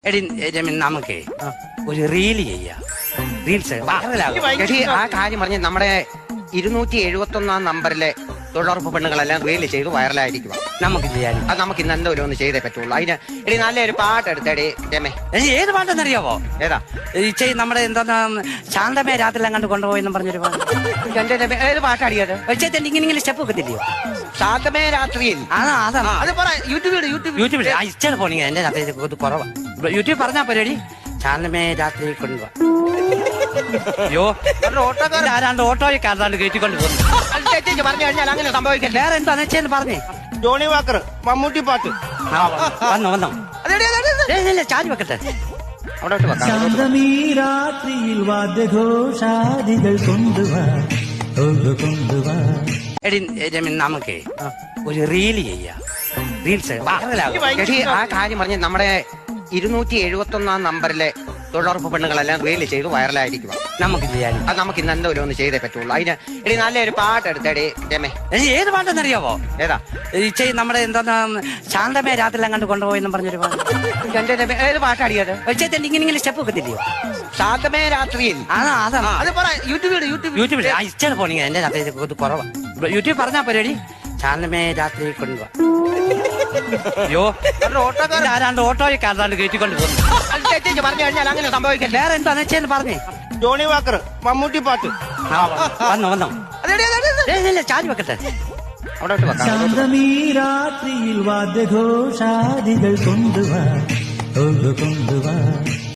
എടി രമൻ നമുക്ക് ഒരു റീല് ചെയ്യാം. റീൽസ് എടി ആ കാര്യം പറഞ്ഞ് നമ്മുടെ 271 നമ്പറിലെ തൊഴിലുറപ്പ് പെണ്ണുങ്ങളെല്ലാം റീല് ചെയ്ത് വൈറലായിരിക്കുക. നമുക്ക് ചെയ്യാൻ. അത് നമുക്ക് ഇന്ന് എന്തോലും ഒന്ന് ചെയ്തേ പറ്റുള്ളൂ. അതിന് എടി നല്ലൊരു പാട്ട് എടുത്തേടി രമേ. ഏത് പാട്ടെന്നറിയാവോ? ഏതാ നമ്മുടെ എന്താ ശാന്തമേ രാത്രി അങ്ങോട്ട് കൊണ്ടുപോയെന്നും പറഞ്ഞൊരു പാട്ട്. എന്റെ രമേ ഏത് പാട്ടാടിയത്? ഇങ്ങനെ സ്റ്റെപ്പ് വെക്കത്തില്ലയോ? ശാന്തമേ രാത്രിയിൽ. അതാണ് അത് പറ. യൂട്യൂബിൽ ഇഷ്ടം പോണെങ്കിൽ എന്റെ രാത്രി കുറവാ. യൂട്യൂബ് പറഞ്ഞാ പോരടി. ശാന്തമേ രാത്രി കൊണ്ടുപോവാ. അയ്യോ ഓട്ടോക്കാരൻ ആരാണ്ട് ഓട്ടോയിൽ കാർത്താണ്ട് കയറ്റിക്കൊണ്ട് പോകുന്നു. പറഞ്ഞു കഴിഞ്ഞാൽ അങ്ങനെ സംഭവിക്കില്ല. വേറെ എന്താന്ന് വെച്ചാൽ പറഞ്ഞേ. ജോണി വാക്കർ മമ്മൂട്ടി പാട്ട് വന്നോ ചാരി വെക്കട്ടെ. അവിടെ ശാന്തമീ രാത്രിയിൽ വാദ്യഘോഷാദികൾ കൊണ്ടുവാ. എടി രമൻ നമുക്ക് ഒരു റീല് ചെയ്യാം. റീൽസ് എടി ആ കാര്യം പറഞ്ഞ് നമ്മുടെ 271 നമ്പറിലെ തൊഴിലുറപ്പ് പെണ്ണുങ്ങളെല്ലാം റീല് ചെയ്ത് വൈറലായിരിക്കുക. നമുക്ക് ചെയ്യാൻ. അത് നമുക്ക് ഇന്ന് എന്തോലും ഒന്ന് ചെയ്തേ പറ്റുള്ളൂ. അതിന് എടി നല്ലൊരു പാട്ട് എടുത്തേടി രമേ. ഏത് പാട്ടെന്നറിയാവോ? ഏതാ നമ്മുടെ എന്താ ശാന്തമേ രാത്രി അങ്ങോട്ട് കൊണ്ടുപോയെന്നും പറഞ്ഞൊരു പാട്ട്. എന്റെ രമേ ഏത് പാട്ടാടിയത്? ഇങ്ങനെ സ്റ്റെപ്പ് വെക്കത്തില്ലയോ? ശാന്തമേ രാത്രിയിൽ. അതാണ് അത് പറ. യൂട്യൂബിൽ ഇഷ്ടം പോണെങ്കിൽ എന്റെ രാത്രി കുറവാ. യൂട്യൂബ് പറഞ്ഞാ പോരടി. ശാന്തമേ രാത്രി കൊണ്ടുപോവാ. അയ്യോ ഓട്ടോക്കാരൻ ആരാണ്ട് ഓട്ടോയിൽ കാർത്താണ്ട് കയറ്റിക്കൊണ്ട് പോകുന്നു. പറഞ്ഞു കഴിഞ്ഞാൽ അങ്ങനെ സംഭവിക്കില്ല. വേറെ എന്താന്ന് വെച്ചാൽ പറഞ്ഞേ. ജോണി വാക്കർ മമ്മൂട്ടി പാട്ട് വന്നോ ചാരി വെക്കട്ടെ. അവിടെ ശാന്തമീ രാത്രിയിൽ വാദ്യഘോഷാദികൾ കൊണ്ടുവാ.